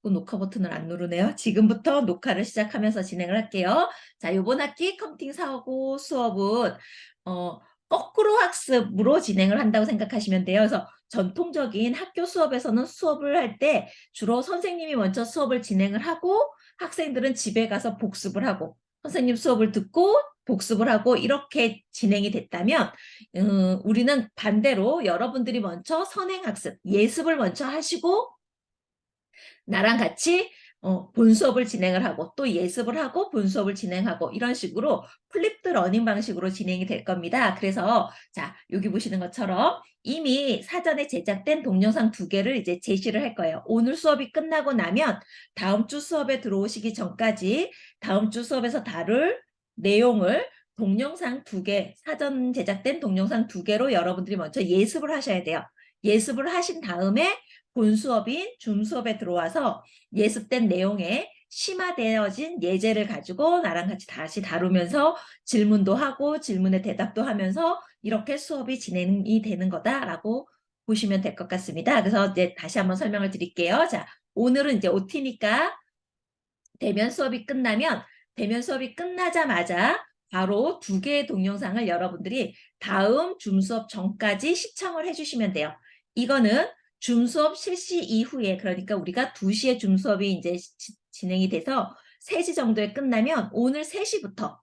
녹화 버튼을 안 누르네요. 지금부터 녹화를 시작하면서 진행을 할게요. 자, 이번 학기 컴퓨팅 사고 수업은 거꾸로 학습으로 진행을 한다고 생각하시면 돼요. 그래서 전통적인 학교 수업에서는 수업을 할 때 주로 선생님이 먼저 수업을 진행을 하고 학생들은 집에 가서 복습을 하고 선생님 수업을 듣고 복습을 하고 이렇게 진행이 됐다면 우리는 반대로 여러분들이 먼저 선행학습, 예습을 먼저 하시고 나랑 같이 본 수업을 진행을 하고 또 예습을 하고 본 수업을 진행하고 이런 식으로 플립드 러닝 방식으로 진행이 될 겁니다. 그래서 자, 여기 보시는 것처럼 이미 사전에 제작된 동영상 2개를 이제 제시를 할 거예요. 오늘 수업이 끝나고 나면 다음 주 수업에 들어오시기 전까지 다음 주 수업에서 다룰 내용을 동영상 2개, 사전 제작된 동영상 2개로 여러분들이 먼저 예습을 하셔야 돼요. 예습을 하신 다음에 본 수업인 줌 수업에 들어와서 예습된 내용에 심화되어진 예제를 가지고 나랑 같이 다시 다루면서 질문도 하고 질문에 대답도 하면서 이렇게 수업이 진행이 되는 거다라고 보시면 될 것 같습니다. 그래서 이제 다시 한번 설명을 드릴게요. 자, 오늘은 이제 OT니까 대면 수업이 끝나면 대면 수업이 끝나자마자 바로 2개의 동영상을 여러분들이 다음 줌 수업 전까지 시청을 해주시면 돼요. 이거는 줌 수업 실시 이후에 그러니까 우리가 2시에 줌 수업이 이제 진행이 돼서 3시 정도에 끝나면 오늘 3시부터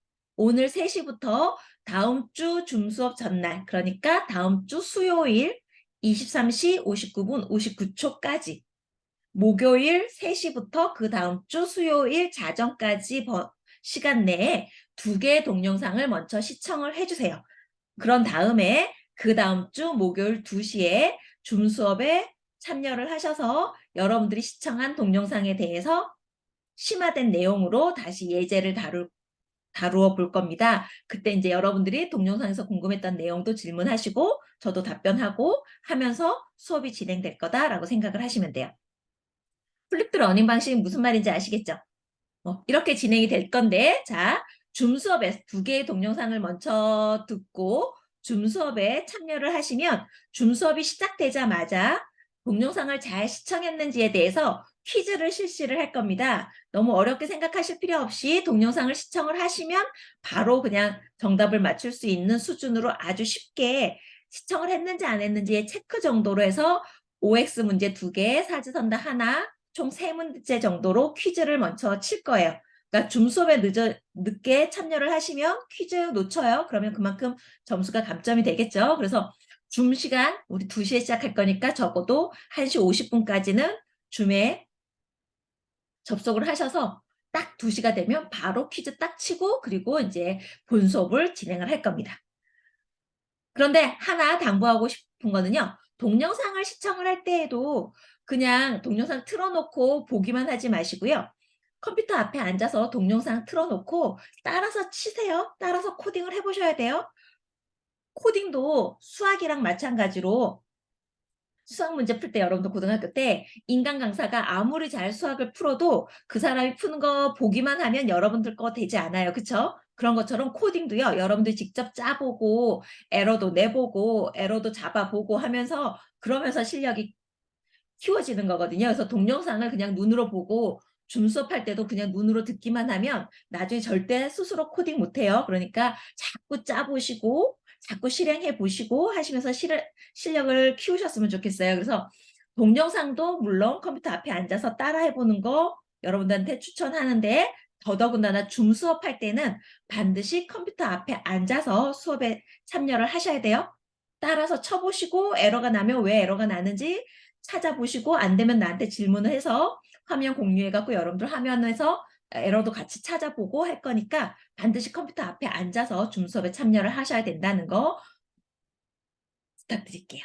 다음 주 줌 수업 전날 그러니까 다음 주 수요일 23시 59분 59초까지 목요일 3시부터 그 다음 주 수요일 자정까지 시간 내에 2개의 동영상을 먼저 시청을 해주세요. 그런 다음에 그 다음 주 목요일 2시에 줌 수업에 참여를 하셔서 여러분들이 시청한 동영상에 대해서 심화된 내용으로 다시 예제를 다루어 볼 겁니다. 그때 이제 여러분들이 동영상에서 궁금했던 내용도 질문하시고 저도 답변하고 하면서 수업이 진행될 거다라고 생각을 하시면 돼요. 플립드 러닝 방식이 무슨 말인지 아시겠죠? 이렇게 진행이 될 건데 자, 줌 수업에 2개의 동영상을 먼저 듣고 줌 수업에 참여를 하시면 줌 수업이 시작되자마자 동영상을 잘 시청했는지에 대해서 퀴즈를 실시를 할 겁니다. 너무 어렵게 생각하실 필요 없이 동영상을 시청을 하시면 바로 그냥 정답을 맞출 수 있는 수준으로 아주 쉽게 시청을 했는지 안 했는지의 체크 정도로 해서 OX 문제 2개, 사지선다 하나, 총 3문제 정도로 퀴즈를 먼저 칠 거예요. 그러니까 줌 수업에 늦게 참여를 하시면 퀴즈 놓쳐요. 그러면 그만큼 점수가 감점이 되겠죠. 그래서 줌 시간 우리 2시에 시작할 거니까 적어도 1시 50분까지는 줌에 접속을 하셔서 딱 2시가 되면 바로 퀴즈 딱 치고 그리고 이제 본 수업을 진행을 할 겁니다. 그런데 하나 당부하고 싶은 거는요. 동영상을 시청을 할 때에도 그냥 동영상 틀어놓고 보기만 하지 마시고요. 컴퓨터 앞에 앉아서 동영상 틀어놓고 따라서 치세요. 따라서 코딩을 해보셔야 돼요. 코딩도 수학이랑 마찬가지로 수학 문제 풀 때 여러분도 고등학교 때 인간 강사가 아무리 잘 수학을 풀어도 그 사람이 푸는 거 보기만 하면 여러분들 거 되지 않아요. 그쵸? 그런 것처럼 코딩도요. 여러분들 직접 짜보고 에러도 내보고 에러도 잡아보고 하면서 그러면서 실력이 키워지는 거거든요. 그래서 동영상을 그냥 눈으로 보고 줌 수업할 때도 그냥 눈으로 듣기만 하면 나중에 절대 스스로 코딩 못해요. 그러니까 자꾸 짜보시고 자꾸 실행해 보시고 하시면서 실력을 키우셨으면 좋겠어요. 그래서 동영상도 물론 컴퓨터 앞에 앉아서 따라해보는 거 여러분들한테 추천하는데 더더군다나 줌 수업할 때는 반드시 컴퓨터 앞에 앉아서 수업에 참여를 하셔야 돼요. 따라서 쳐보시고 에러가 나면 왜 에러가 나는지 찾아보시고 안 되면 나한테 질문을 해서 화면 공유해갖고 여러분들 화면에서 에러도 같이 찾아보고 할 거니까 반드시 컴퓨터 앞에 앉아서 줌 수업에 참여를 하셔야 된다는 거 부탁드릴게요.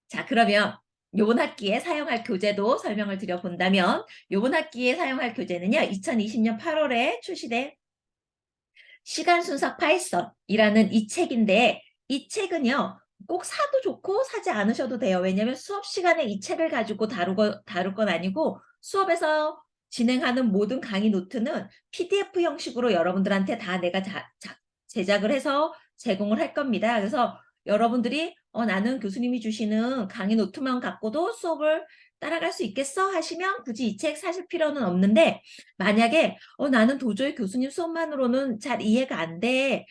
자, 그러면 요번 학기에 사용할 교재도 설명을 드려본다면 요번 학기에 사용할 교재는요. 2020년 8월에 출시된 시간 순삭 파이썬이라는 이 책인데 이 책은요. 꼭 사도 좋고 사지 않으셔도 돼요. 왜냐하면 수업 시간에 이 책을 가지고 다룰 건 아니고 수업에서 진행하는 모든 강의 노트는 PDF 형식으로 여러분들한테 다 내가 제작을 해서 제공을 할 겁니다. 그래서 여러분들이 나는 교수님이 주시는 강의 노트만 갖고도 수업을 따라갈 수 있겠어? 하시면 굳이 이 책 사실 필요는 없는데 만약에 나는 도저히 교수님 수업만으로는 잘 이해가 안 돼.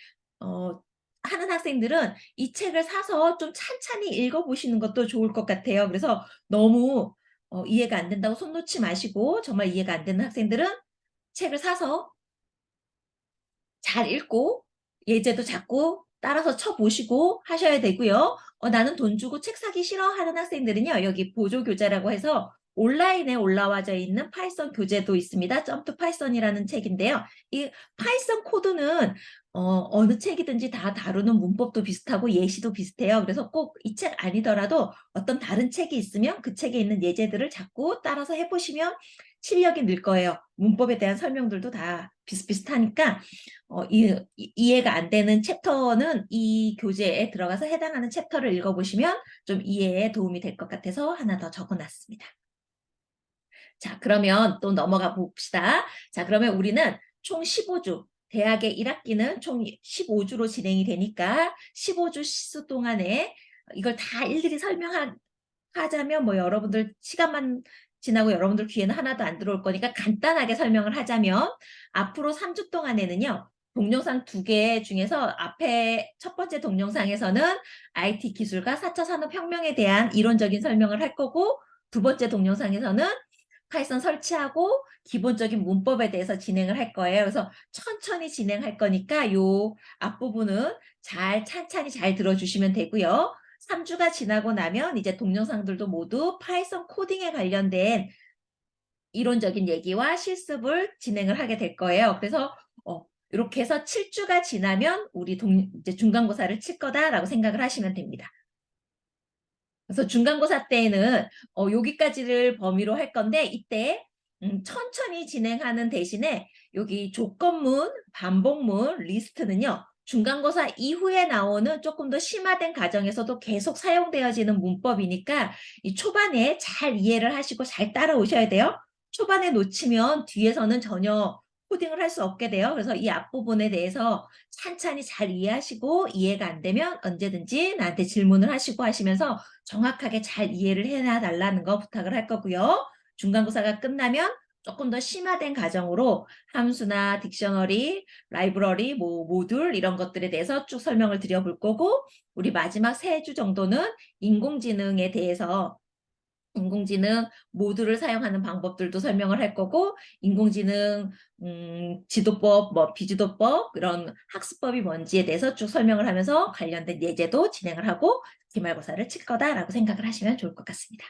하는 학생들은 이 책을 사서 좀 찬찬히 읽어보시는 것도 좋을 것 같아요. 그래서 너무 이해가 안 된다고 손 놓지 마시고 정말 이해가 안 되는 학생들은 책을 사서 잘 읽고 예제도 자꾸 따라서 쳐보시고 하셔야 되고요. 나는 돈 주고 책 사기 싫어 하는 학생들은요. 여기 보조교재라고 해서 온라인에 올라와져 있는 파이썬 교재도 있습니다. 점프 파이썬이라는 책인데요. 이 파이썬 코드는 어느 책이든지 다 다루는 문법도 비슷하고 예시도 비슷해요. 그래서 꼭 이 책 아니더라도 어떤 다른 책이 있으면 그 책에 있는 예제들을 자꾸 따라서 해보시면 실력이 늘 거예요. 문법에 대한 설명들도 다 비슷비슷하니까 이해가 안 되는 챕터는 이 교재에 들어가서 해당하는 챕터를 읽어보시면 좀 이해에 도움이 될 것 같아서 하나 더 적어놨습니다. 자, 그러면 또 넘어가 봅시다. 자, 그러면 우리는 총 15주, 대학의 1학기는 총 15주로 진행이 되니까 15주 시수 동안에 이걸 다 일일이 설명하자면 뭐 여러분들 시간만 지나고 여러분들 귀에는 하나도 안 들어올 거니까 간단하게 설명을 하자면 앞으로 3주 동안에는요. 동영상 2개 중에서 앞에 첫 번째 동영상에서는 IT 기술과 4차 산업혁명에 대한 이론적인 설명을 할 거고 두 번째 동영상에서는 파이썬 설치하고 기본적인 문법에 대해서 진행을 할 거예요. 그래서 천천히 진행할 거니까 요 앞부분은 찬찬히 잘 들어주시면 되고요. 3주가 지나고 나면 이제 동영상들도 모두 파이썬 코딩에 관련된 이론적인 얘기와 실습을 진행을 하게 될 거예요. 그래서 이렇게 해서 7주가 지나면 우리 이제 중간고사를 칠 거다라고 생각을 하시면 됩니다. 그래서 중간고사 때에는 여기까지를 범위로 할 건데 이때 천천히 진행하는 대신에 여기 조건문, 반복문, 리스트는요. 중간고사 이후에 나오는 조금 더 심화된 과정에서도 계속 사용되어지는 문법이니까 이 초반에 잘 이해를 하시고 잘 따라오셔야 돼요. 초반에 놓치면 뒤에서는 전혀 코딩을 할 수 없게 돼요. 그래서 이 앞부분에 대해서 찬찬히 잘 이해하시고 이해가 안 되면 언제든지 나한테 질문을 하시고 하시면서 정확하게 잘 이해를 해달라는 거 부탁을 할 거고요. 중간고사가 끝나면 조금 더 심화된 과정으로 함수나 딕셔너리, 라이브러리, 뭐 모듈 이런 것들에 대해서 쭉 설명을 드려볼 거고 우리 마지막 3주 정도는 인공지능에 대해서 인공지능 모듈을 사용하는 방법들도 설명을 할 거고 인공지능 지도법, 뭐 비지도법 이런 학습법이 뭔지에 대해서 쭉 설명을 하면서 관련된 예제도 진행을 하고 기말고사를 칠 거다라고 생각을 하시면 좋을 것 같습니다.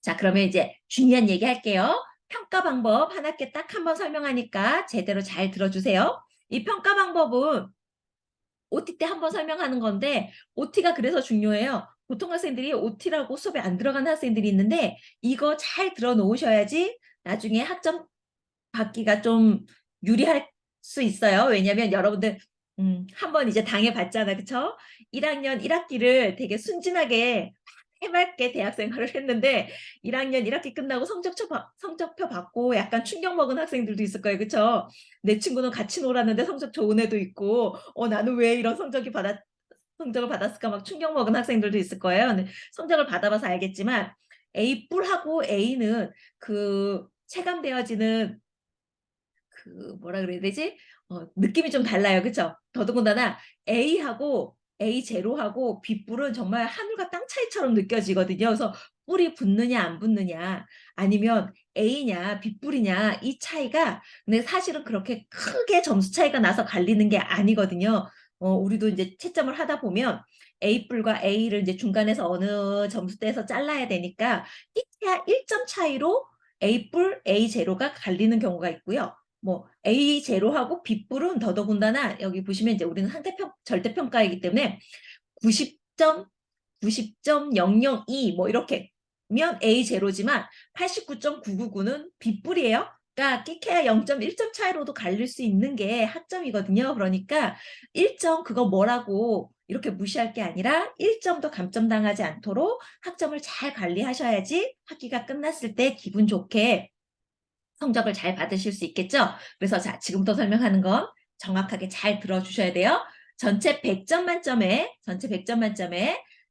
자, 그러면 이제 중요한 얘기 할게요. 평가 방법 한 학기 딱 한 번 설명하니까 제대로 잘 들어주세요. 이 평가 방법은 OT 때 한 번 설명하는 건데 OT가 그래서 중요해요. 보통 학생들이 OT라고 수업에 안 들어가는 학생들이 있는데 이거 잘 들어 놓으셔야지 나중에 학점 받기가 좀 유리할 수 있어요. 왜냐면 여러분들 한 번 이제 당해봤잖아. 그쵸? 1학년 1학기를 되게 순진하게 해맑게 대학 생활을 했는데 1학년 1학기 끝나고 성적표 받고 약간 충격 먹은 학생들도 있을 거예요. 그쵸? 내 친구는 같이 놀았는데 성적 좋은 애도 있고 나는 왜 이런 성적을 받았을까 막 충격 먹은 학생들도 있을 거예요. 근데 성적을 받아봐서 알겠지만 A뿔하고 A는 그 체감되어지는 그 뭐라 그래야 되지? 느낌이 좀 달라요. 그쵸? 더더군다나 A하고 A0하고 B뿔은 정말 하늘과 땅 차이처럼 느껴지거든요. 그래서 뿔이 붙느냐 안 붙느냐 아니면 A냐 B뿔이냐 이 차이가 근데 사실은 그렇게 크게 점수 차이가 나서 갈리는 게 아니거든요. 우리도 이제 채점을 하다 보면 A뿔과 A를 이제 중간에서 어느 점수대에서 잘라야 되니까 이야 1점 차이로 A뿔, A0가 갈리는 경우가 있고요. 뭐 A0하고 B뿔은 더더군다나 여기 보시면 이제 우리는 절대평가이기 때문에 90점, 90.002 뭐 이렇게면 A0지만 89.999는 B뿔이에요. 그러니까 끼케야 0.1점 차이로도 갈릴 수 있는 게 학점이거든요. 그러니까 1점 그거 뭐라고 이렇게 무시할 게 아니라 1점도 감점당하지 않도록 학점을 잘 관리하셔야지 학기가 끝났을 때 기분 좋게 성적을 잘 받으실 수 있겠죠? 그래서 자, 지금부터 설명하는 건 정확하게 잘 들어주셔야 돼요. 전체 100점 만점에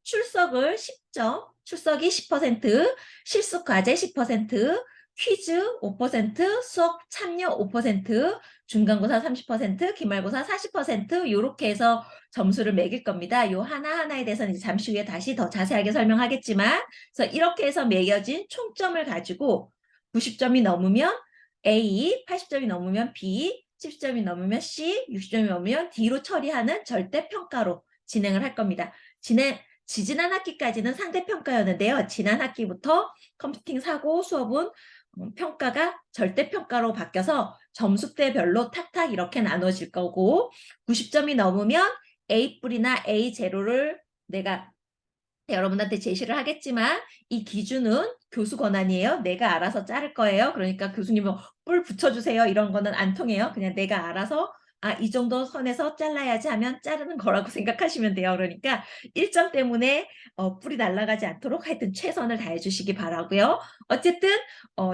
출석을 10점, 출석이 10%, 실습 과제 10%, 퀴즈 5%, 수업 참여 5%, 중간고사 30%, 기말고사 40% 이렇게 해서 점수를 매길 겁니다. 요 하나하나에 대해서는 이제 잠시 후에 다시 더 자세하게 설명하겠지만, 그래서 이렇게 해서 매겨진 총점을 가지고 90점이 넘으면 A, 80점이 넘으면 B, 70점이 넘으면 C, 60점이 넘으면 D로 처리하는 절대평가로 진행을 할 겁니다. 지지난 학기까지는 상대평가였는데요. 지난 학기부터 컴퓨팅 사고 수업은 평가가 절대평가로 바뀌어서 점수대별로 탁탁 이렇게 나눠질 거고 90점이 넘으면 A+이나 A0를 내가 여러분한테 제시를 하겠지만 이 기준은 교수 권한이에요. 내가 알아서 자를 거예요. 그러니까 교수님은 뿔 붙여주세요. 이런 거는 안 통해요. 그냥 내가 알아서 이 정도 선에서 잘라야지 하면 자르는 거라고 생각하시면 돼요. 그러니까 1점 때문에 뿔이 날아가지 않도록 하여튼 최선을 다해 주시기 바라고요. 어쨌든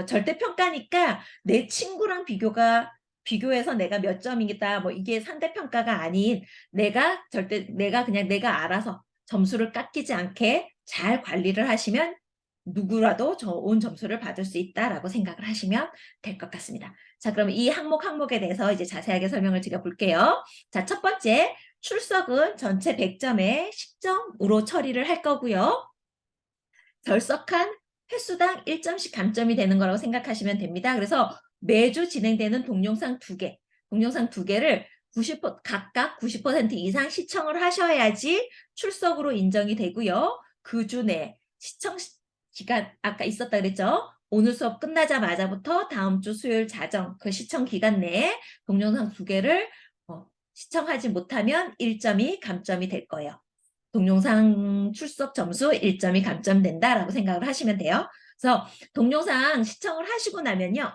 절대평가니까 내 친구랑 비교해서 내가 몇 점이겠다. 뭐 이게 상대평가가 아닌 내가 그냥 내가 알아서 점수를 깎이지 않게 잘 관리를 하시면 누구라도 좋은 점수를 받을 수 있다라고 생각을 하시면 될 것 같습니다. 자, 그럼 이 항목에 대해서 이제 자세하게 설명을 드려볼게요. 자, 첫 번째, 출석은 전체 100점에 10점으로 처리를 할 거고요. 결석한 횟수당 1점씩 감점이 되는 거라고 생각하시면 됩니다. 그래서 매주 진행되는 동영상 2개, 동영상 2개를 각각 90% 이상 시청을 하셔야지 출석으로 인정이 되고요. 그 주 내 시청 시간 아까 있었다 그랬죠? 오늘 수업 끝나자마자부터 다음 주 수요일 자정 그 시청 기간 내에 동영상 2개를 시청하지 못하면 1점이 감점이 될 거예요. 동영상 출석 점수 1점이 감점된다라고 생각을 하시면 돼요. 그래서 동영상 시청을 하시고 나면요.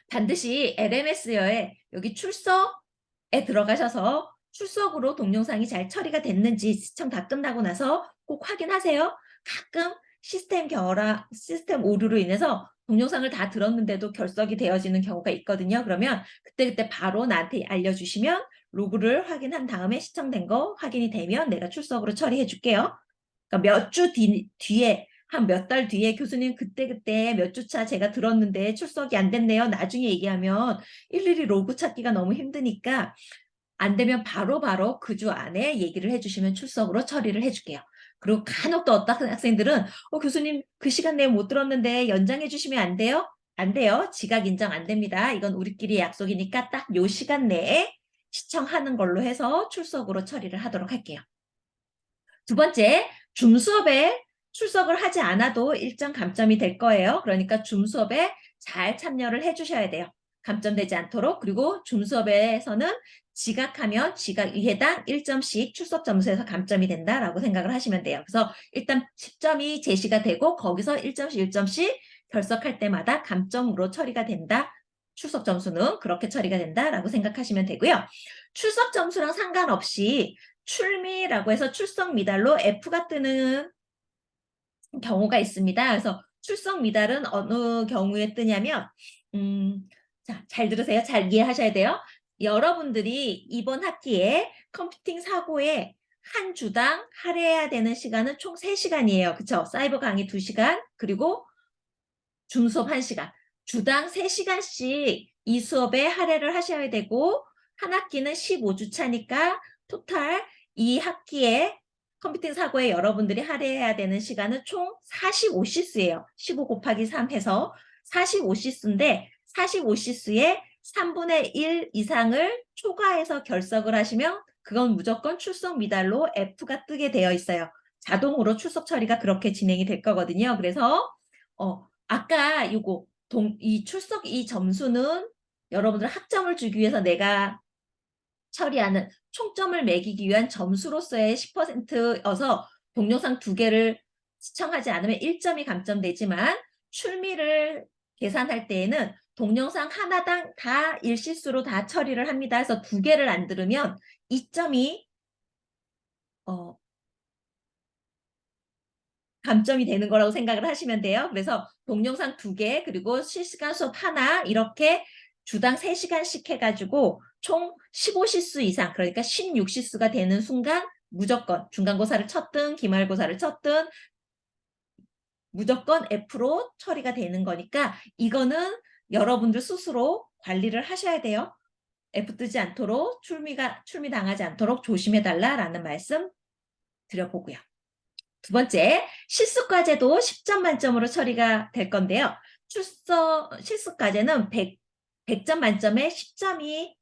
반드시 LMS여에 여기 출석에 들어가셔서 출석으로 동영상이 잘 처리가 됐는지 시청 다 끝나고 나서 꼭 확인하세요. 가끔 시스템 오류로 인해서 동영상을 다 들었는데도 결석이 되어지는 경우가 있거든요. 그러면 그때 바로 나한테 알려주시면 로그를 확인한 다음에 시청된 거 확인이 되면 내가 출석으로 처리해 줄게요. 그러니까 몇 주 뒤에 한 몇 달 뒤에 교수님 그때 몇 주차 제가 들었는데 출석이 안 됐네요. 나중에 얘기하면 일일이 로그 찾기가 너무 힘드니까 안 되면 바로 그 주 안에 얘기를 해주시면 출석으로 처리를 해줄게요. 그리고 간혹 또 어떤 학생들은 교수님 그 시간 내에 못 들었는데 연장해 주시면 안 돼요? 안 돼요. 지각 인정 안 됩니다. 이건 우리끼리 약속이니까 딱 요 시간 내에 시청하는 걸로 해서 출석으로 처리를 하도록 할게요. 두 번째, 줌 수업에 출석을 하지 않아도 일정 감점이 될 거예요. 그러니까 줌 수업에 잘 참여를 해주셔야 돼요. 감점되지 않도록. 그리고 줌 수업에서는 지각하면 지각 해당 1점씩 출석 점수에서 감점이 된다라고 생각을 하시면 돼요. 그래서 일단 10점이 제시가 되고 거기서 1점씩 결석할 때마다 감점으로 처리가 된다. 출석 점수는 그렇게 처리가 된다라고 생각하시면 되고요. 출석 점수랑 상관없이 출미라고 해서 출석 미달로 F가 뜨는 경우가 있습니다. 그래서 출석 미달은 어느 경우에 뜨냐면 자, 잘 들으세요. 잘 이해하셔야 돼요. 여러분들이 이번 학기에 컴퓨팅 사고에 한 주당 할애해야 되는 시간은 총 3시간이에요. 그쵸? 사이버 강의 2시간 그리고 줌 수업 1시간. 주당 3시간씩 이 수업에 할애를 하셔야 되고 한 학기는 15주 차니까 토탈 이 학기에 컴퓨팅 사고에 여러분들이 할애해야 되는 시간은 총 45시수예요. 15 곱하기 3 해서 45시수인데 45시수에 3분의 1 이상을 초과해서 결석을 하시면 그건 무조건 출석 미달로 F가 뜨게 되어 있어요. 자동으로 출석 처리가 그렇게 진행이 될 거거든요. 그래서 아까 이 출석 이 점수는 여러분들 학점을 주기 위해서 내가 처리하는 총점을 매기기 위한 점수로서의 10%여서 동영상 2개를 시청하지 않으면 1점이 감점되지만 출미를 계산할 때에는 동영상 하나당 다 일실수로 다 처리를 합니다. 그래서 2개를 안 들으면 2점이 감점이 되는 거라고 생각을 하시면 돼요. 그래서 동영상 2개 그리고 실시간 수업 하나 이렇게 주당 3시간씩 해가지고 총 15시수 이상 그러니까 16시수가 되는 순간 무조건 중간고사를 쳤든 기말고사를 쳤든 무조건 F로 처리가 되는 거니까 이거는 여러분들 스스로 관리를 하셔야 돼요. F 뜨지 않도록 출미 당하지 않도록 조심해 달라라는 말씀 드려보고요. 두 번째, 실습과제도 10점 만점으로 처리가 될 건데요. 실습과제는 100점 만점에 10점이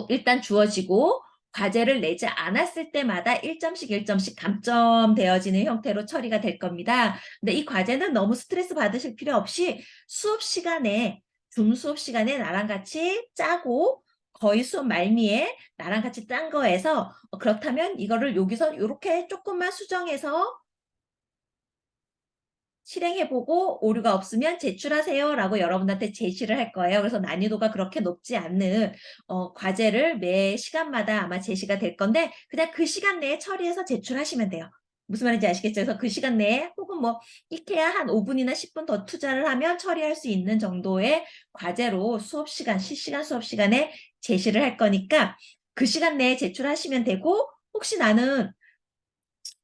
일단 주어지고 과제를 내지 않았을 때마다 1점씩 1점씩 감점되어지는 형태로 처리가 될 겁니다. 근데 이 과제는 너무 스트레스 받으실 필요 없이 줌 수업 시간에 나랑 같이 짜고 거의 수업 말미에 나랑 같이 짠 거에서 그렇다면 이거를 여기서 이렇게 조금만 수정해서 실행해보고 오류가 없으면 제출하세요 라고 여러분한테 제시를 할 거예요. 그래서 난이도가 그렇게 높지 않는 과제를 매 시간마다 아마 제시가 될 건데 그냥 그 시간 내에 처리해서 제출하시면 돼요. 무슨 말인지 아시겠죠? 그래서 그 시간 내에 혹은 뭐 익해야 한 5분이나 10분 더 투자를 하면 처리할 수 있는 정도의 과제로 실시간 수업 시간에 제시를 할 거니까 그 시간 내에 제출하시면 되고 혹시 나는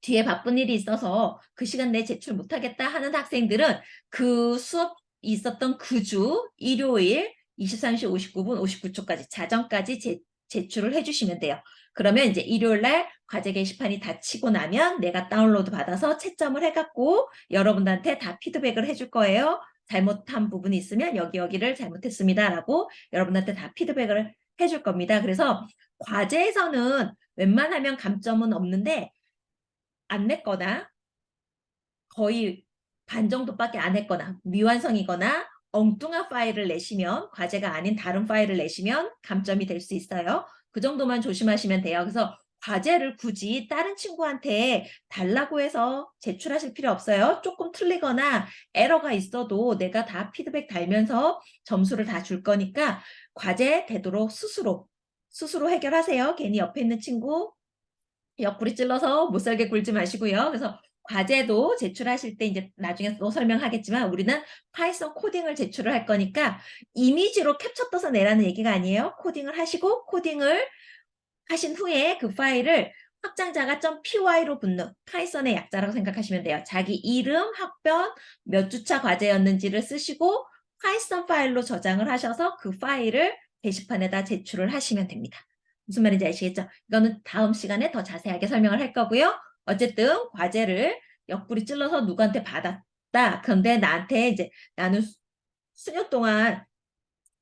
뒤에 바쁜 일이 있어서 그 시간 내에 제출 못하겠다 하는 학생들은 그 수업 있었던 그 주 일요일 23시 59분 59초까지 자정까지 제출을 해주시면 돼요. 그러면 이제 일요일 날 과제 게시판이 닫히고 나면 내가 다운로드 받아서 채점을 해갖고 여러분들한테 다 피드백을 해줄 거예요. 잘못한 부분이 있으면 여기를 잘못했습니다 라고 여러분한테 다 피드백을 해줄 겁니다. 그래서 과제에서는 웬만하면 감점은 없는데 안 냈거나 거의 반 정도밖에 안 했거나 미완성이거나 엉뚱한 파일을 내시면 과제가 아닌 다른 파일을 내시면 감점이 될 수 있어요. 그 정도만 조심하시면 돼요. 그래서 과제를 굳이 다른 친구한테 달라고 해서 제출하실 필요 없어요. 조금 틀리거나 에러가 있어도 내가 다 피드백 달면서 점수를 다 줄 거니까 과제 되도록 스스로 해결하세요. 괜히 옆에 있는 친구 옆구리 찔러서 못살게 굴지 마시고요. 그래서 과제도 제출하실 때 이제 나중에 또 설명하겠지만 우리는 파이썬 코딩을 제출을 할 거니까 이미지로 캡처 떠서 내라는 얘기가 아니에요. 코딩을 하시고 코딩을 하신 후에 그 파일을 확장자가 .py로 붙는 파이썬의 약자라고 생각하시면 돼요. 자기 이름, 학번, 몇 주차 과제였는지를 쓰시고 파이썬 파일로 저장을 하셔서 그 파일을 게시판에다 제출을 하시면 됩니다. 무슨 말인지 아시겠죠? 이거는 다음 시간에 더 자세하게 설명을 할 거고요. 어쨌든 과제를 옆구리 찔러서 누구한테 받았다. 그런데 나한테 이제 나는 수년 동안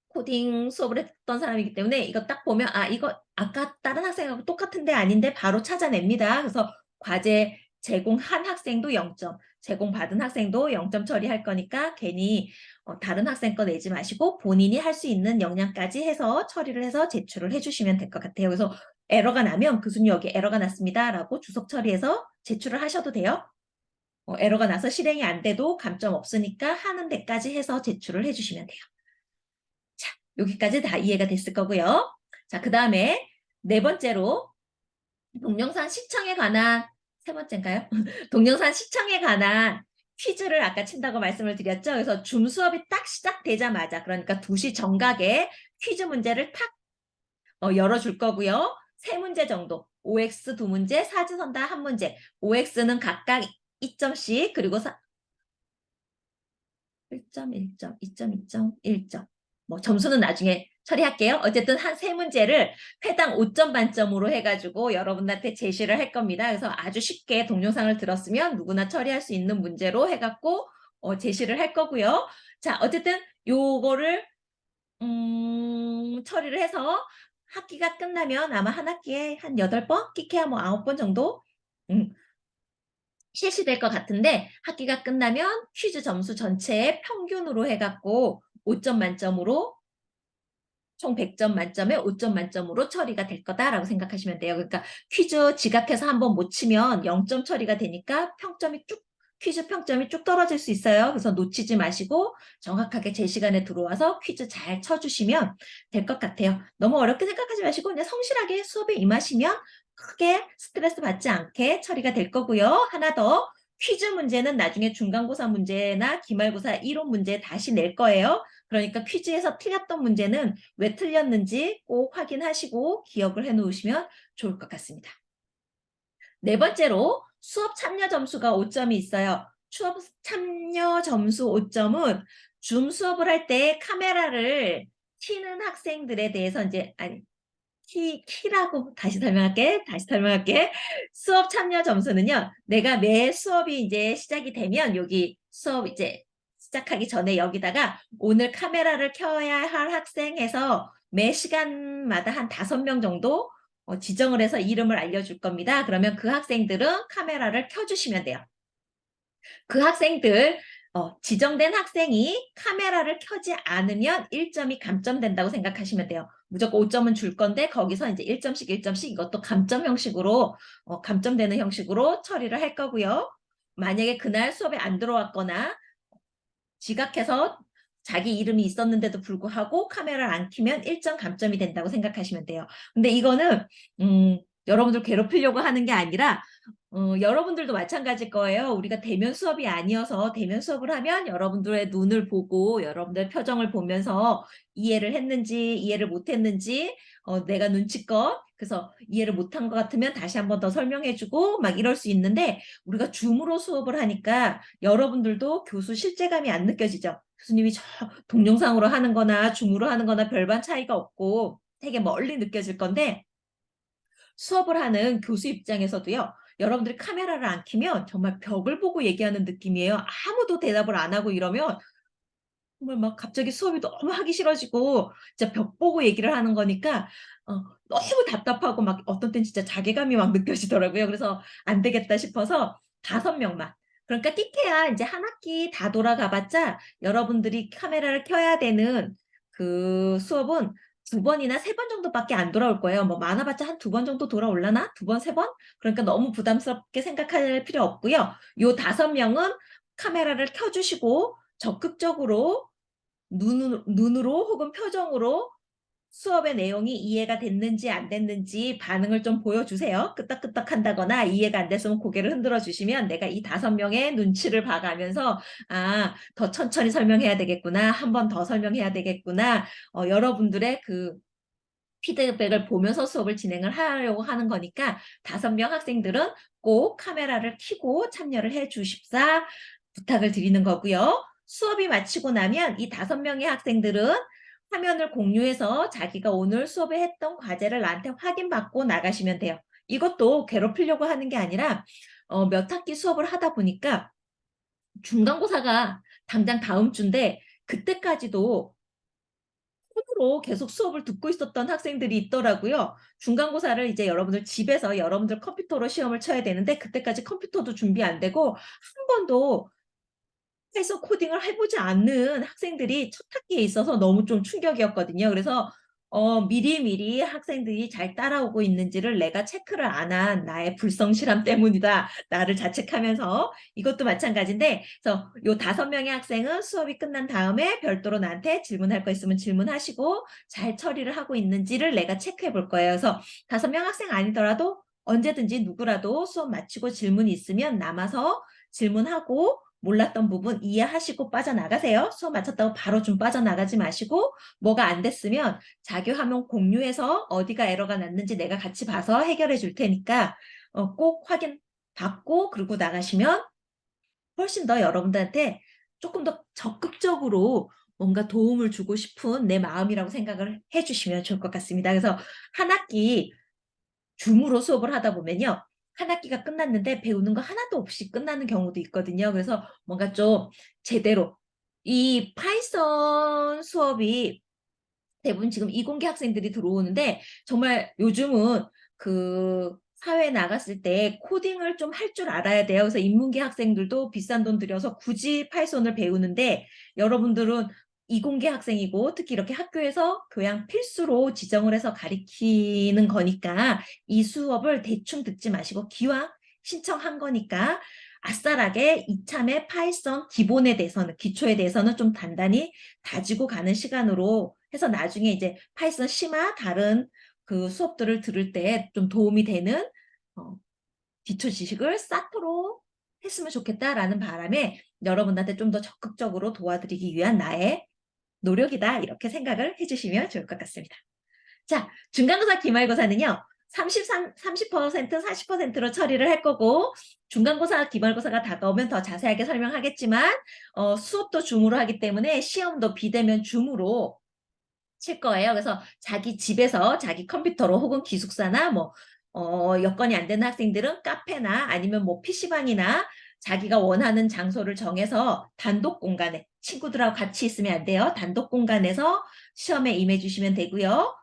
코딩 수업을 했던 사람이기 때문에 이거 딱 보면 이거 아까 다른 학생하고 똑같은데 아닌데 바로 찾아냅니다. 그래서 과제 제공한 학생도 0점, 제공받은 학생도 0점 처리할 거니까 괜히 다른 학생 거 내지 마시고 본인이 할 수 있는 역량까지 해서 처리를 해서 제출을 해주시면 될 것 같아요. 그래서 에러가 나면 교수님 여기 에러가 났습니다 라고 주석 처리해서 제출을 하셔도 돼요. 에러가 나서 실행이 안 돼도 감점 없으니까 하는 데까지 해서 제출을 해주시면 돼요. 자, 여기까지 다 이해가 됐을 거고요. 자, 그 다음에 네 번째로 동영상 시청에 관한 세 번째인가요? 동영상 시청에 관한 퀴즈를 아까 친다고 말씀을 드렸죠. 그래서 줌 수업이 딱 시작되자마자 그러니까 2시 정각에 퀴즈 문제를 탁 열어줄 거고요. 세 문제 정도 OX 2문제, 사지선다 1문제 OX는 각각 2점씩 그리고 1점, 1점, 2점, 2점, 1점. 뭐 점수는 나중에 처리할게요. 어쨌든 한 세 문제를 회당 5점 만점으로 해가지고 여러분한테 제시를 할 겁니다. 그래서 아주 쉽게 동영상을 들었으면 누구나 처리할 수 있는 문제로 해갖고 제시를 할 거고요. 자, 어쨌든 요거를 처리를 해서 학기가 끝나면 아마 한 학기에 한 8번, 끼케야 뭐 9번 정도 실시될 것 같은데 학기가 끝나면 퀴즈 점수 전체의 평균으로 해갖고 5점 만점으로 총 100점 만점에 5점 만점으로 처리가 될 거다라고 생각하시면 돼요. 그러니까 퀴즈 지각해서 한번 못 치면 0점 처리가 되니까 퀴즈 평점이 쭉 떨어질 수 있어요. 그래서 놓치지 마시고 정확하게 제 시간에 들어와서 퀴즈 잘 쳐주시면 될 것 같아요. 너무 어렵게 생각하지 마시고 그냥 성실하게 수업에 임하시면 크게 스트레스 받지 않게 처리가 될 거고요. 하나 더 퀴즈 문제는 나중에 중간고사 문제나 기말고사 이론 문제 다시 낼 거예요. 그러니까 퀴즈에서 틀렸던 문제는 왜 틀렸는지 꼭 확인하시고 기억을 해 놓으시면 좋을 것 같습니다. 네 번째로 수업 참여 점수가 5점이 있어요. 수업 참여 점수 5점은 줌 수업을 할 때 카메라를 켜는 학생들에 대해서 이제 아니 키라고 다시 설명할게. 수업 참여 점수는요. 내가 매 수업이 이제 시작이 되면 여기 수업 이제 시작하기 전에 여기다가 오늘 카메라를 켜야 할 학생 해서 매 시간마다 한 5명 정도 지정을 해서 이름을 알려줄 겁니다. 그러면 그 학생들은 카메라를 켜주시면 돼요. 그 학생들 지정된 학생이 카메라를 켜지 않으면 1점이 감점된다고 생각하시면 돼요. 무조건 5점은 줄 건데 거기서 이제 1점씩 1점씩 이것도 감점 형식으로 감점되는 형식으로 처리를 할 거고요. 만약에 그날 수업에 안 들어왔거나 지각해서 자기 이름이 있었는데도 불구하고 카메라를 안 켜면 1점 감점이 된다고 생각하시면 돼요. 근데 이거는 여러분들 괴롭히려고 하는 게 아니라 여러분들도 마찬가지일 거예요. 우리가 대면 수업이 아니어서 대면 수업을 하면 여러분들의 눈을 보고 여러분들의 표정을 보면서 이해를 했는지 이해를 못했는지 내가 눈치껏 그래서 이해를 못한 것 같으면 다시 한 번 더 설명해주고 막 이럴 수 있는데 우리가 줌으로 수업을 하니까 여러분들도 교수 실제감이 안 느껴지죠. 교수님이 저 동영상으로 하는 거나 줌으로 하는 거나 별반 차이가 없고 되게 멀리 느껴질 건데 수업을 하는 교수 입장에서도요. 여러분들이 카메라를 안 켜면 정말 벽을 보고 얘기하는 느낌이에요. 아무도 대답을 안 하고 이러면 정말 막 갑자기 수업이 너무 하기 싫어지고 진짜 벽 보고 얘기를 하는 거니까 너무 답답하고 막 어떤 땐 진짜 자괴감이 막 느껴지더라고요. 그래서 안 되겠다 싶어서 5명만. 그러니까 끼케야 이제 한 학기 다 돌아가 봤자 여러분들이 카메라를 켜야 되는 그 수업은 2번이나 3번 정도밖에 안 돌아올 거예요. 뭐 많아봤자 한 2번 정도 돌아올라나? 2번, 3번? 그러니까 너무 부담스럽게 생각할 필요 없고요. 요 5명은 카메라를 켜주시고 적극적으로 눈으로 혹은 표정으로 수업의 내용이 이해가 됐는지 안 됐는지 반응을 좀 보여주세요. 끄떡끄떡 한다거나 이해가 안 됐으면 고개를 흔들어 주시면 내가 이 5명의 눈치를 봐가면서 더 천천히 설명해야 되겠구나. 한 번 더 설명해야 되겠구나. 여러분들의 그 피드백을 보면서 수업을 진행을 하려고 하는 거니까 5명 학생들은 꼭 카메라를 켜고 참여를 해 주십사 부탁을 드리는 거고요. 수업이 마치고 나면 이 5명의 학생들은 화면을 공유해서 자기가 오늘 수업에 했던 과제를 나한테 확인받고 나가시면 돼요. 이것도 괴롭히려고 하는 게 아니라 몇 학기 수업을 하다 보니까 중간고사가 당장 다음 주인데 그때까지도 폰으로 계속 수업을 듣고 있었던 학생들이 있더라고요. 중간고사를 이제 여러분들 집에서 여러분들 컴퓨터로 시험을 쳐야 되는데 그때까지 컴퓨터도 준비 안 되고 한 번도 해서 코딩을 해보지 않는 학생들이 첫 학기에 있어서 너무 좀 충격이었거든요. 그래서 미리미리 학생들이 잘 따라오고 있는지를 내가 체크를 안 한 나의 불성실함 때문이다. 나를 자책하면서 이것도 마찬가지인데 그래서 요 5명의 학생은 수업이 끝난 다음에 별도로 나한테 질문할 거 있으면 질문하시고 잘 처리를 하고 있는지를 내가 체크해 볼 거예요. 그래서 5명 학생 아니더라도 언제든지 누구라도 수업 마치고 질문이 있으면 남아서 질문하고 몰랐던 부분 이해하시고 빠져나가세요. 수업 마쳤다고 바로 좀 빠져나가지 마시고 뭐가 안 됐으면 자기 화면 공유해서 어디가 에러가 났는지 내가 같이 봐서 해결해 줄 테니까 꼭 확인 받고 그러고 나가시면 훨씬 더 여러분들한테 조금 더 적극적으로 뭔가 도움을 주고 싶은 내 마음이라고 생각을 해주시면 좋을 것 같습니다. 그래서 한 학기 줌으로 수업을 하다 보면요. 한 학기가 끝났는데 배우는 거 하나도 없이 끝나는 경우도 있거든요. 그래서 뭔가 좀 제대로 이 파이썬 수업이 대부분 지금 이공계 학생들이 들어오는데 정말 요즘은 그 사회에 나갔을 때 코딩을 좀 할 줄 알아야 돼요. 그래서 인문계 학생들도 비싼 돈 들여서 굳이 파이썬을 배우는데 여러분들은 이공계 학생이고 특히 이렇게 학교에서 교양 필수로 지정을 해서 가리키는 거니까 이 수업을 대충 듣지 마시고 기왕 신청한 거니까 아싸라게 이참에 파이썬 기본에 대해서는 기초에 대해서는 좀 단단히 다지고 가는 시간으로 해서 나중에 이제 파이썬 심화 다른 그 수업들을 들을 때 좀 도움이 되는 어, 기초 지식을 쌓도록 했으면 좋겠다라는 바람에 여러분한테 좀 더 적극적으로 도와드리기 위한 나의 노력이다 이렇게 생각을 해주시면 좋을 것 같습니다. 자, 중간고사 기말고사는요. 30%, 40%로 처리를 할 거고 중간고사, 기말고사가 다가오면 더 자세하게 설명하겠지만 수업도 줌으로 하기 때문에 시험도 비대면 줌으로 칠 거예요. 그래서 자기 집에서 자기 컴퓨터로 혹은 기숙사나 뭐 여건이 안 되는 학생들은 카페나 아니면 뭐 PC방이나 자기가 원하는 장소를 정해서 단독 공간에 친구들하고 같이 있으면 안 돼요. 단독 공간에서 시험에 임해 주시면 되고요.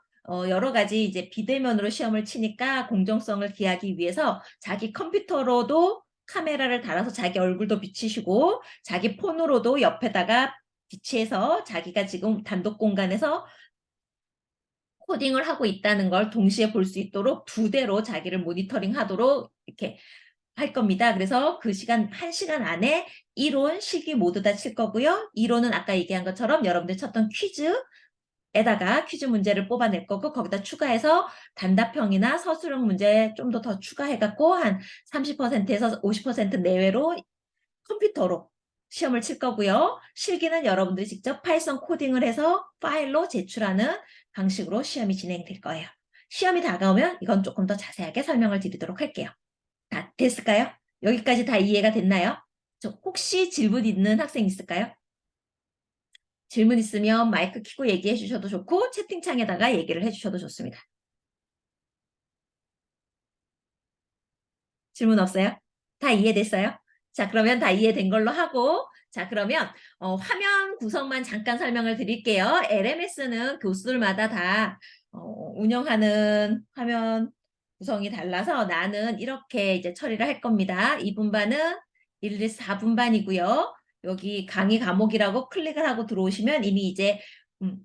여러 가지 이제 비대면으로 시험을 치니까 공정성을 기하기 위해서 자기 컴퓨터로도 카메라를 달아서 자기 얼굴도 비치시고 자기 폰으로도 옆에다가 비치해서 자기가 지금 단독 공간에서 코딩을 하고 있다는 걸 동시에 볼 수 있도록 두 대로 자기를 모니터링 하도록 이렇게 할 겁니다. 그래서 그 시간, 1시간 안에 이론, 실기 모두 다 칠 거고요. 이론은 아까 얘기한 것처럼 여러분들 쳤던 퀴즈에다가 퀴즈 문제를 뽑아낼 거고 거기다 추가해서 단답형이나 서술형 문제 좀 더 추가해갖고 한 30%에서 50% 내외로 컴퓨터로 시험을 칠 거고요. 실기는 여러분들이 직접 파이썬 코딩을 해서 파일로 제출하는 방식으로 시험이 진행될 거예요. 시험이 다가오면 이건 조금 더 자세하게 설명을 드리도록 할게요. 다 됐을까요? 여기까지 다 이해가 됐나요? 혹시 질문 있는 학생 있을까요? 질문 있으면 마이크 켜고 얘기해 주셔도 좋고 채팅창에다가 얘기를 해 주셔도 좋습니다. 질문 없어요? 다 이해됐어요? 자, 그러면 다 이해된 걸로 하고, 자, 그러면 화면 구성만 잠깐 설명을 드릴게요. LMS는 교수들마다 다 운영하는 화면 구성이 달라서 나는 이렇게 이제 처리를 할 겁니다. 2분반은 1, 4분반이고요. 여기 강의 과목이라고 클릭을 하고 들어오시면 이미 이제 음,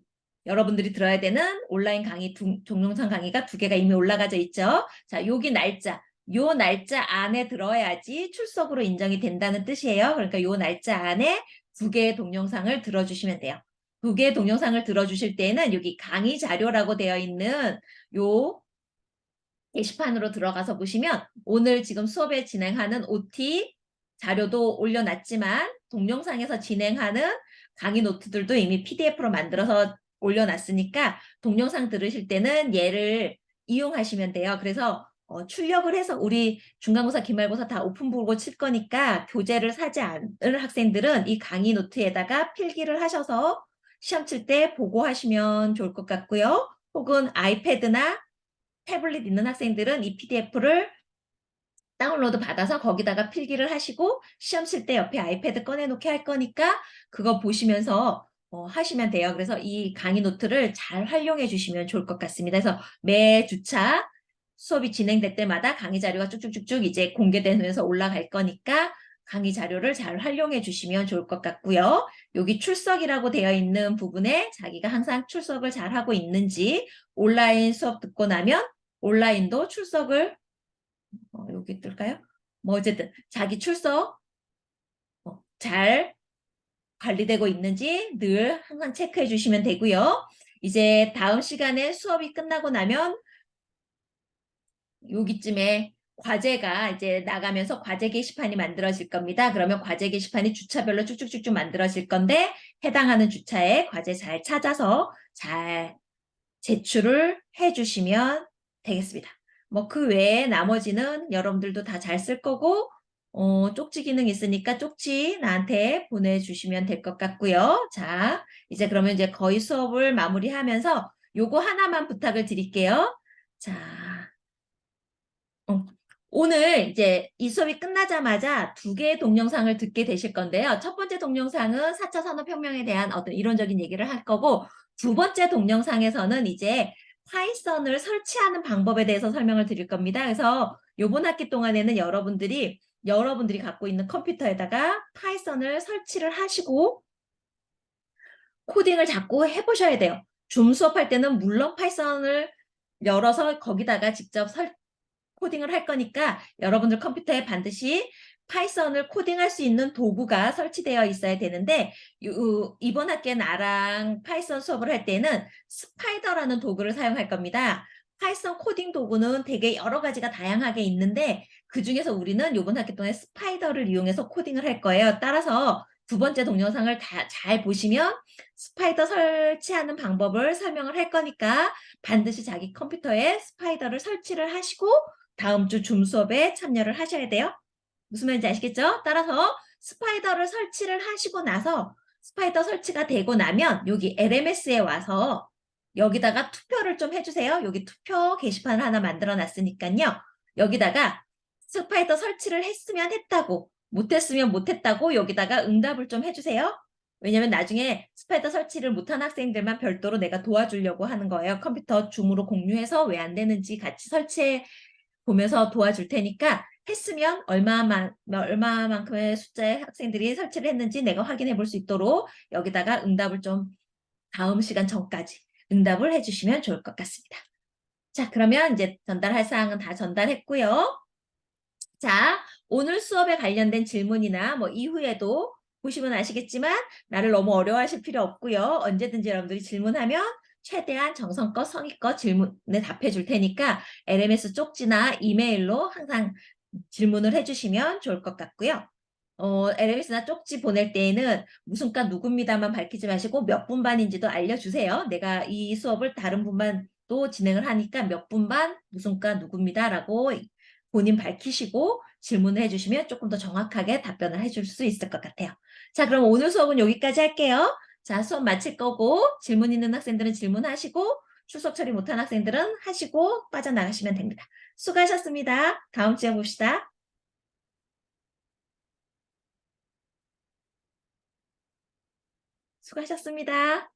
여러분들이 들어야 되는 온라인 강의 동영상 강의가 2개가 이미 올라가져 있죠. 자, 여기 날짜. 요 날짜 안에 들어야지 출석으로 인정이 된다는 뜻이에요. 그러니까 요 날짜 안에 2개의 동영상을 들어주시면 돼요. 2개의 동영상을 들어주실 때는 여기 강의 자료라고 되어 있는 요 게시판으로 들어가서 보시면 오늘 지금 수업에 진행하는 OT 자료도 올려놨지만 동영상에서 진행하는 강의 노트들도 이미 PDF로 만들어서 올려놨으니까 동영상 들으실 때는 얘를 이용하시면 돼요. 그래서 출력을 해서 우리 중간고사, 기말고사 다 오픈북으로 칠 거니까 교재를 사지 않을 학생들은 이 강의 노트에다가 필기를 하셔서 시험 칠 때 보고하시면 좋을 것 같고요. 혹은 아이패드나 태블릿 있는 학생들은 이 PDF를 다운로드 받아서 거기다가 필기를 하시고 시험 칠 때 옆에 아이패드 꺼내놓게 할 거니까 그거 보시면서 하시면 돼요. 그래서 이 강의 노트를 잘 활용해 주시면 좋을 것 같습니다. 그래서 매 주차 수업이 진행될 때마다 강의 자료가 쭉쭉쭉쭉 이제 공개되면서 올라갈 거니까 강의 자료를 잘 활용해 주시면 좋을 것 같고요. 여기 출석이라고 되어 있는 부분에 자기가 항상 출석을 잘 하고 있는지 온라인 수업 듣고 나면 온라인도 출석을 여기 뜰까요? 뭐 어쨌든 자기 출석 잘 관리되고 있는지 늘 항상 체크해 주시면 되고요. 이제 다음 시간에 수업이 끝나고 나면 여기쯤에 과제가 이제 나가면서 과제 게시판이 만들어질 겁니다. 그러면 과제 게시판이 주차별로 쭉쭉쭉쭉 만들어질 건데 해당하는 주차에 과제 잘 찾아서 잘 제출을 해주시면 되겠습니다. 뭐 그 외에 나머지는 여러분들도 다 잘 쓸 거고 쪽지 기능 있으니까 쪽지 나한테 보내주시면 될 것 같고요. 자, 이제 그러면 이제 거의 수업을 마무리하면서 요거 하나만 부탁을 드릴게요. 자, 오늘 이제 이 수업이 끝나자마자 2개의 동영상을 듣게 되실 건데요. 첫 번째 동영상은 4차 산업혁명에 대한 어떤 이론적인 얘기를 할 거고, 2번째 동영상에서는 이제 파이썬을 설치하는 방법에 대해서 설명을 드릴 겁니다. 그래서 이번 학기 동안에는 여러분들이 갖고 있는 컴퓨터에다가 파이썬을 설치를 하시고 코딩을 자꾸 해보셔야 돼요. 줌 수업할 때는 물론 파이썬을 열어서 거기다가 직접 코딩을 할 거니까 여러분들 컴퓨터에 반드시 파이썬을 코딩할 수 있는 도구가 설치되어 있어야 되는데 이번 학기에 나랑 파이썬 수업을 할 때는 스파이더라는 도구를 사용할 겁니다. 파이썬 코딩 도구는 되게 여러 가지가 다양하게 있는데 그중에서 우리는 이번 학기 동안 스파이더를 이용해서 코딩을 할 거예요. 따라서 2번째 동영상을 다 잘 보시면 스파이더 설치하는 방법을 설명을 할 거니까 반드시 자기 컴퓨터에 스파이더를 설치를 하시고 다음 주 줌 수업에 참여를 하셔야 돼요. 무슨 말인지 아시겠죠? 따라서 스파이더를 설치를 하시고 나서 스파이더 설치가 되고 나면 여기 LMS에 와서 여기다가 투표를 좀 해주세요. 여기 투표 게시판을 하나 만들어 놨으니까요. 여기다가 스파이더 설치를 했으면 했다고, 못했으면 못했다고 여기다가 응답을 좀 해주세요. 왜냐면 나중에 스파이더 설치를 못한 학생들만 별도로 내가 도와주려고 하는 거예요. 컴퓨터 줌으로 공유해서 왜 안 되는지 같이 설치해 보면서 도와줄 테니까 했으면 얼마만큼의 숫자의 학생들이 설치를 했는지 내가 확인해 볼 수 있도록 여기다가 응답을 좀 다음 시간 전까지 응답을 해주시면 좋을 것 같습니다. 자, 그러면 이제 전달할 사항은 다 전달했고요. 자, 오늘 수업에 관련된 질문이나 뭐 이후에도 보시면 아시겠지만 나를 너무 어려워하실 필요 없고요. 언제든지 여러분들이 질문하면 최대한 정성껏 성의껏 질문에 답해 줄 테니까 LMS 쪽지나 이메일로 항상 질문을 해주시면 좋을 것 같고요. LMS나 쪽지 보낼 때에는 무슨 과 누굽니다만 밝히지 마시고 몇 분 반인지도 알려주세요. 내가 이 수업을 다른 분반도 진행을 하니까 몇 분 반 무슨 과 누굽니다라고 본인 밝히시고 질문을 해주시면 조금 더 정확하게 답변을 해줄 수 있을 것 같아요. 자, 그럼 오늘 수업은 여기까지 할게요. 자, 수업 마칠 거고 질문 있는 학생들은 질문하시고 출석 처리 못한 학생들은 하시고 빠져나가시면 됩니다. 수고하셨습니다. 다음 주에 봅시다. 수고하셨습니다.